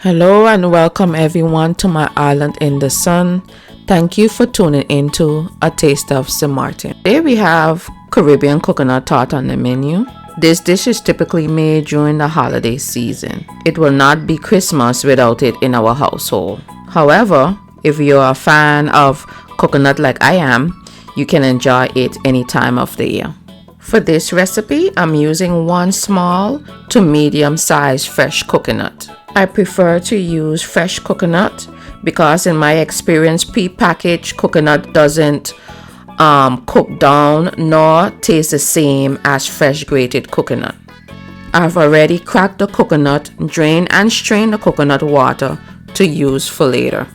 Hello and welcome everyone to my island in the sun. Thank you for tuning into A Taste of St. Martin. Today we have Caribbean coconut tart on the menu. This dish is typically made during the holiday season. It will not be Christmas without it in our household. However, if you're a fan of coconut like I am, you can enjoy it any time of the year. For this recipe, I'm using one small to medium sized fresh coconut. I prefer to use fresh coconut because in my experience, pre-packaged coconut doesn't cook down nor taste the same as fresh grated coconut. I've already cracked the coconut, drained and strained the coconut water to use for later.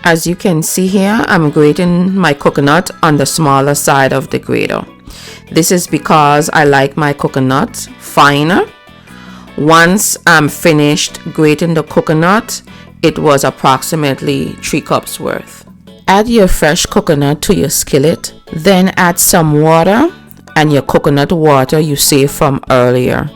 As you can see here, I'm grating my coconut on the smaller side of the grater. This is because I like my coconut finer. Once I'm finished grating the coconut, it was approximately 3 cups worth. Add your fresh coconut to your skillet, then add some water and your coconut water you saved from earlier.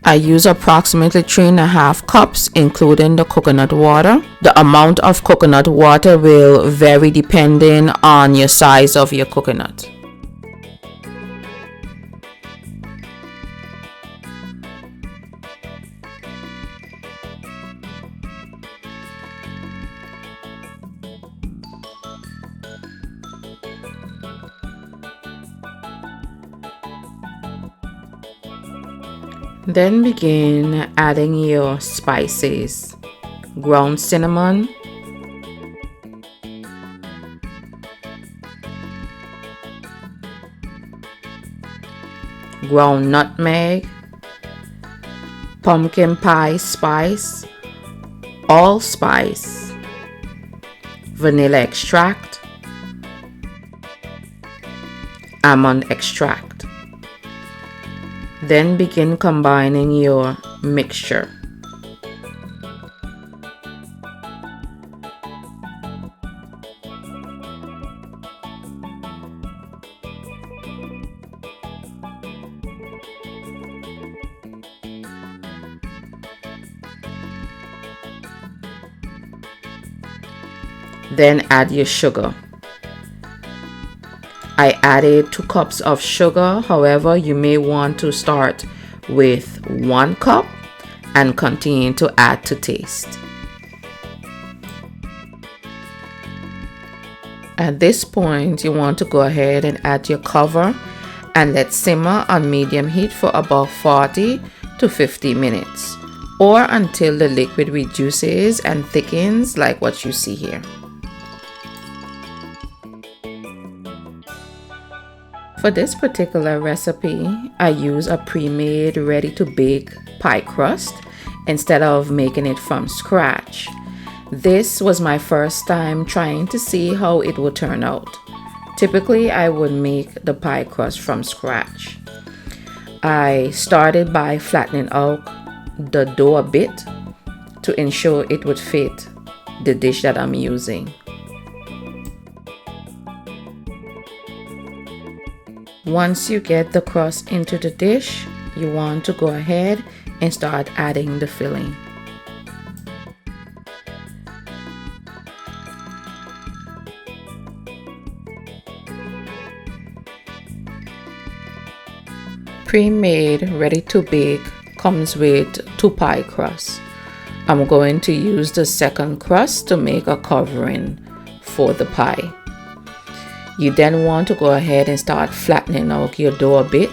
I use approximately 3.5 cups including the coconut water. The amount of coconut water will vary depending on your size of your coconut. Then begin adding your spices: ground cinnamon, ground nutmeg, pumpkin pie spice, allspice, vanilla extract, almond extract. Then begin combining your mixture. Then add your sugar. I added 2 cups of sugar. However, you may want to start with 1 cup and continue to add to taste. At this point, you want to go ahead and add your cover and let simmer on medium heat for about 40 to 50 minutes or until the liquid reduces and thickens like what you see here. For this particular recipe, I use a pre-made ready-to-bake pie crust instead of making it from scratch. This was my first time trying to see how it would turn out. Typically, I would make the pie crust from scratch. I started by flattening out the dough a bit to ensure it would fit the dish that I'm using. Once you get the crust into the dish, you want to go ahead and start adding the filling. Pre-made, ready to bake comes with 2 pie crusts. I'm going to use the second crust to make a covering for the pie. You then want to go ahead and start flattening out your dough a bit.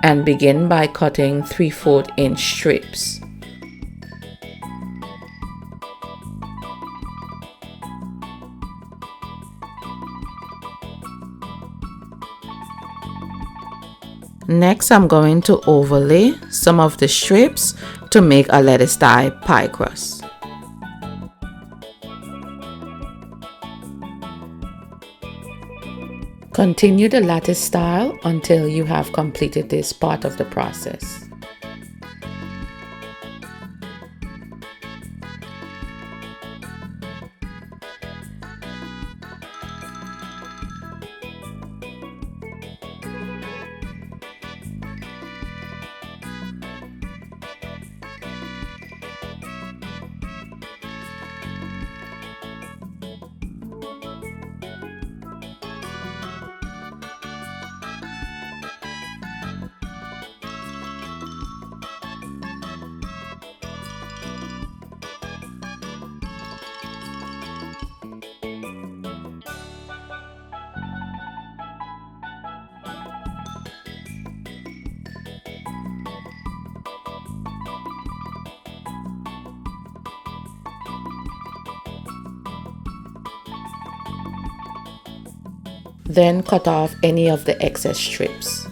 And begin by cutting 3/4 inch strips. Next, I'm going to overlay some of the strips to make a lettuce style pie crust. Continue the lattice style until you have completed this part of the process. Then cut off any of the excess strips.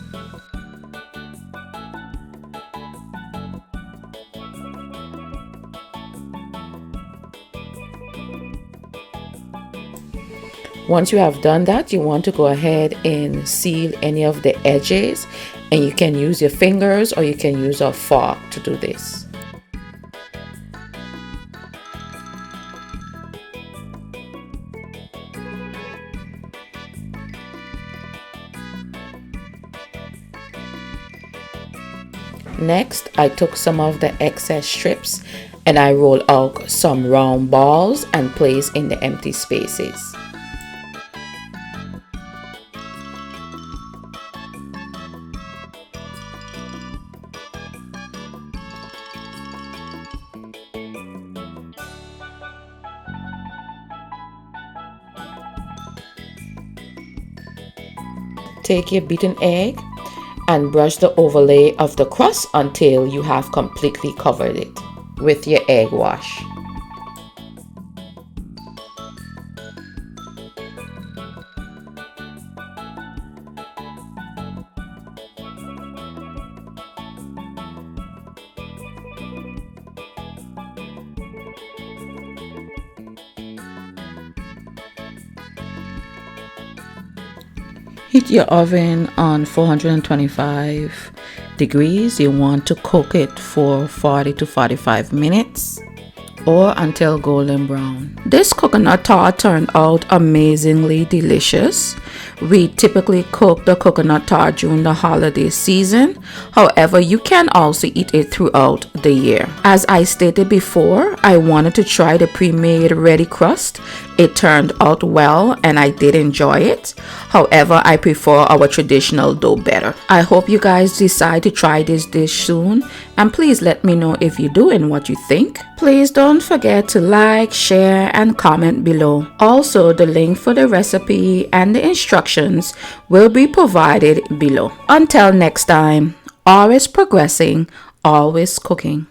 Once you have done that, you want to go ahead and seal any of the edges, and you can use your fingers or you can use a fork to do this. Next, I took some of the excess strips and I rolled out some round balls and placed in the empty spaces. Take your beaten egg and brush the overlay of the crust until you have completely covered it with your egg wash. Heat your oven on 425 degrees. You want to cook it for 40 to 45 minutes or until golden brown. This coconut tart turned out amazingly delicious. We typically cook the coconut tart during the holiday season. However, you can also eat it throughout the year. As I stated before, I wanted to try the pre-made ready crust. It turned out well and I did enjoy it. However, I prefer our traditional dough better. I hope you guys decide to try this dish soon, and please let me know if you do and what you think. Please don't forget to like, share, and comment below. Also, the link for the recipe and the instructions will be provided below. Until next time, always progressing, always cooking.